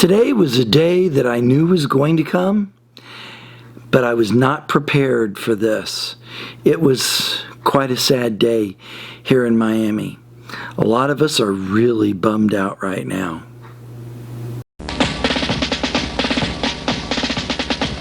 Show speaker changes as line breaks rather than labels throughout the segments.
Today was a day that I knew was going to come, but I was not prepared for this. It was quite a sad day here in Miami. A lot of us are really bummed out right now.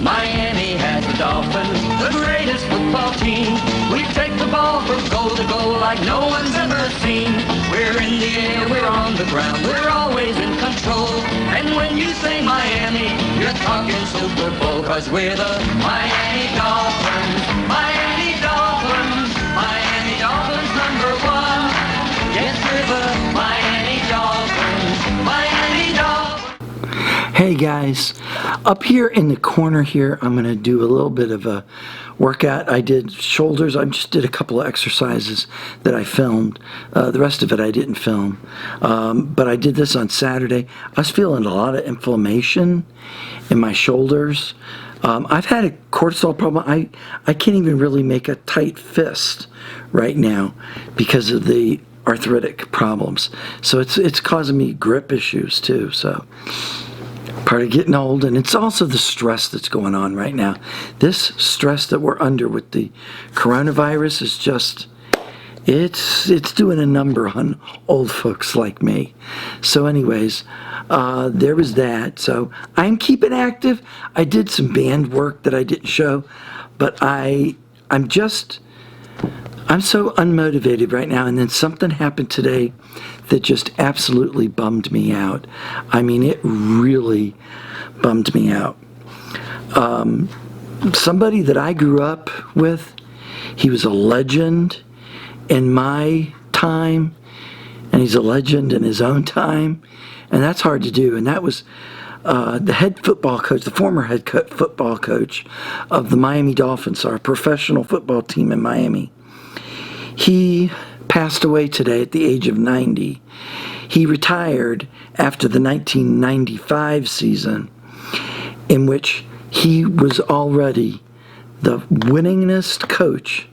Miami has the Dolphins, the greatest football team. We take the ball from goal to goal like no one's ever seen. We're in the air, we're on the ground, we're always in control. And when you say Miami, you're talking Super Bowl, 'cause we're the Miami Dolphins. Miami Dolphins, Miami Dolphins #1. Yes, we're the Miami Dolphins, Miami Dolphins.
Hey guys, up here in the corner here, I'm going to do a little bit of a workout. I did shoulders. I just did a couple of exercises that I filmed. The rest of it I didn't film. But I did this on Saturday. I was feeling a lot of inflammation in my shoulders. I've had a cortisol problem. I can't even really make a tight fist right now because of the arthritic problems. So it's causing me grip issues too. So part of getting old, and it's also the stress that's going on right now. This stress that we're under with the coronavirus is just, it's doing a number on old folks like me. So anyways, there was that. So I'm keeping active. I did some band work that I didn't show, but I'm so unmotivated right now, and then something happened today that just absolutely bummed me out. I mean, it really bummed me out. Somebody that I grew up with, he was a legend in my time, and he's a legend in his own time, and that's hard to do. And that was the head football coach, the former head football coach of the Miami Dolphins, our professional football team in Miami. He passed away today at the age of 90. He retired after the 1995 season, in which he was already the winningest coach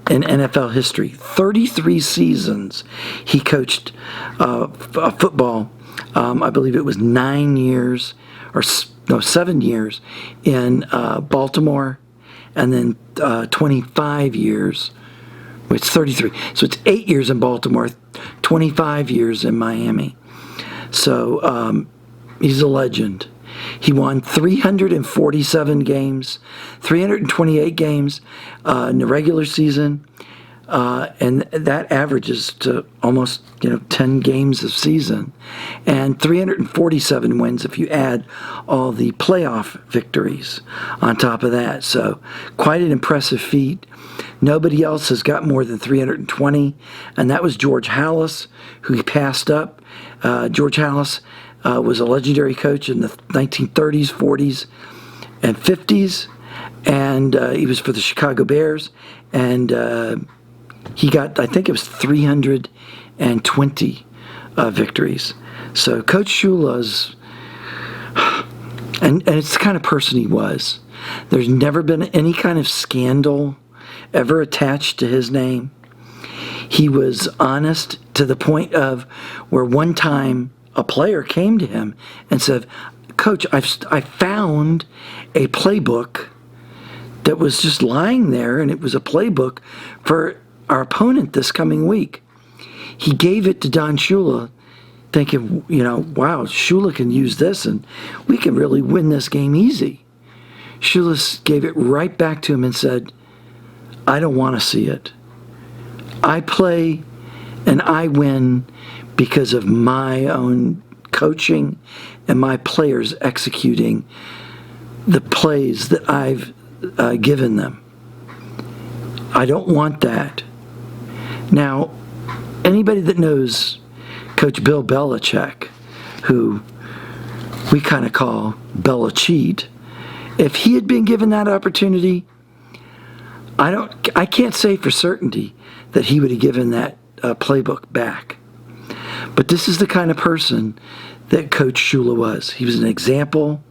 in NFL history. 33 seasons he coached football. I believe it was 9 years, or no, 7 years in Baltimore, and then 25 years. It's 33. So it's 8 years in Baltimore, 25 years in Miami. So he's a legend. He won 347 games, 328 games in the regular season, and that averages to almost 10 games a season, and 347 wins if you add all the playoff victories on top of that. So quite an impressive feat. Nobody else has got more than 320, and that was George Halas, who he passed up. George Halas was a legendary coach in the 1930s, 40s, and 50s, and he was for the Chicago Bears, and he got, I think it was 320 victories. So Coach Shula's, and it's the kind of person he was. There's never been any kind of scandal ever attached to his name. He was honest to the point of where one time a player came to him and said, "Coach, I found a playbook that was just lying there, and it was a playbook for our opponent this coming week." He gave it to Don Shula, thinking, wow, Shula can use this and we can really win this game easy. Shula gave it right back to him and said, "I don't want to see it. I play and I win because of my own coaching and my players executing the plays that I've given them. I don't want that." Now, anybody that knows Coach Bill Belichick, who we kind of call Belichick, if he had been given that opportunity, I can't say for certainty that he would have given that playbook back. But this is the kind of person that Coach Shula was. He was an example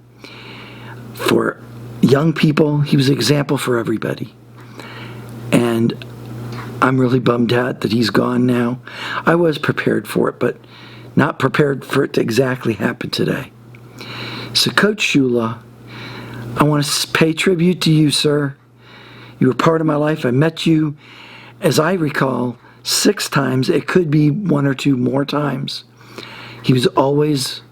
for young people. He was an example for everybody. And I'm really bummed out that he's gone now. I was prepared for it, but not prepared for it to exactly happen today. So Coach Shula, I want to pay tribute to you, sir. You were part of my life. I met you, as I recall, 6 times. It could be 1 or 2 more times. He was always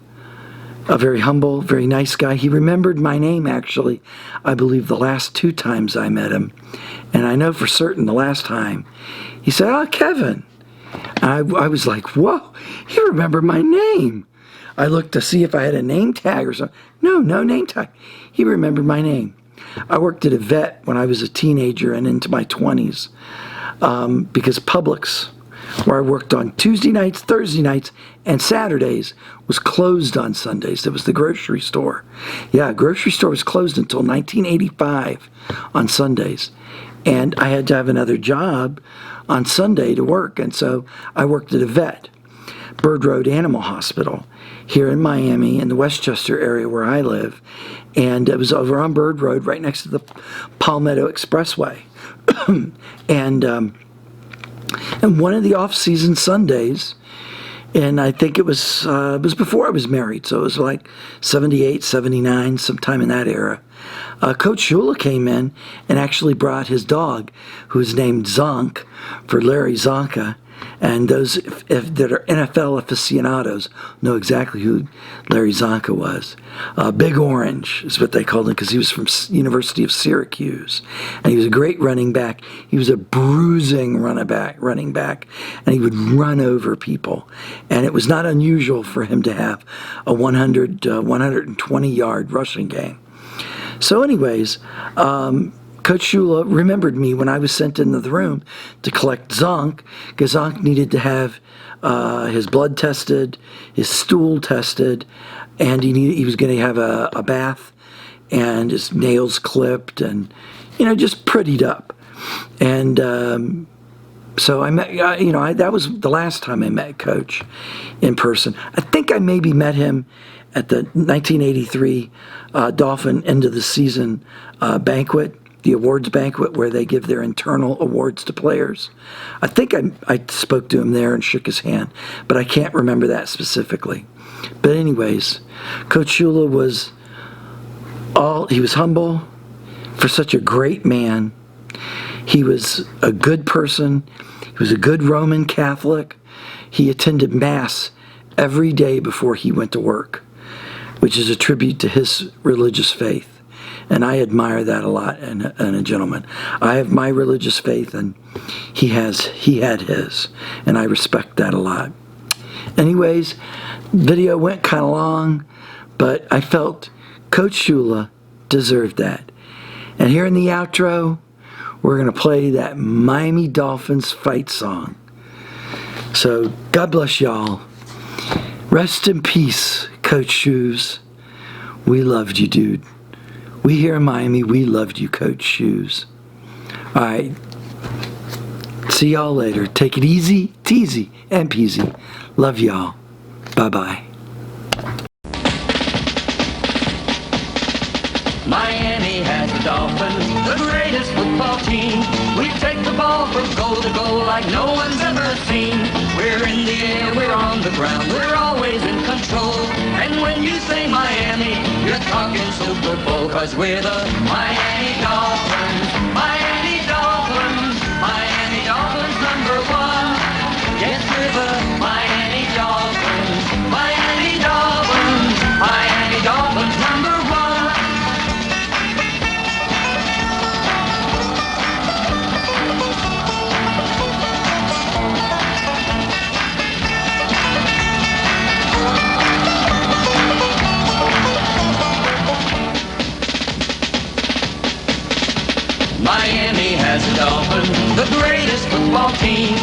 a very humble, very nice guy. He remembered my name, actually, I believe the last 2 times I met him. And I know for certain the last time, he said, "Oh, Kevin." I was like, whoa, he remembered my name. I looked to see if I had a name tag or something. No name tag. He remembered my name. I worked at a vet when I was a teenager and into my 20s because Publix, where I worked on Tuesday nights, Thursday nights, and Saturdays, was closed on Sundays. It was the grocery store. Yeah, grocery store was closed until 1985 on Sundays. And I had to have another job on Sunday to work. And so I worked at a vet, Bird Road Animal Hospital, here in Miami, in the Westchester area where I live. And it was over on Bird Road, right next to the Palmetto Expressway. And one of the off-season Sundays, and I think it was before I was married, so it was like 78, 79, sometime in that era. Coach Shula came in and actually brought his dog, who was named Zonk for Larry Zonka. And those that are NFL aficionados know exactly who Larry Zonka was. Big Orange is what they called him because he was from University of Syracuse. And he was a great running back. He was a bruising running back, and he would run over people. And it was not unusual for him to have a 120-yard rushing game. So anyways, Coach Shula remembered me when I was sent into the room to collect Zonk, because Zonk needed to have his blood tested, his stool tested, and he was going to have a bath and his nails clipped and, just prettied up. And so I met, that was the last time I met Coach in person. I think I maybe met him at the 1983 Dolphin end of the season banquet, the awards banquet where they give their internal awards to players. I think I spoke to him there and shook his hand, but I can't remember that specifically. But anyways, Coach Shula was humble for such a great man. He was a good person. He was a good Roman Catholic. He attended Mass every day before he went to work, which is a tribute to his religious faith. And I admire that a lot in a gentleman. I have my religious faith, and he had his, and I respect that a lot. Anyways, video went kind of long, but I felt Coach Shula deserved that. And here in the outro, we're going to play that Miami Dolphins fight song. So God bless y'all. Rest in peace, Coach Shoes. We loved you, dude. We here in Miami, we loved you, Coach Shoes. All right. See y'all later. Take it easy, teasy, and peasy. Love y'all. Bye-bye.
Miami has the Dolphins, the greatest football team. We take the ball from goal to goal like no one's ever seen. We're in the air, we're on the ground, we're always in control. And when you say Miami, you're talking Super Bowl, 'cause we're the Miami Dolphins, Miami Dolphins, Miami Dolphins #1. Yes, we're the Miami Dolphins, Miami Dolphins, Miami Dolphins #1. Miami has the Dolphins, the greatest football team.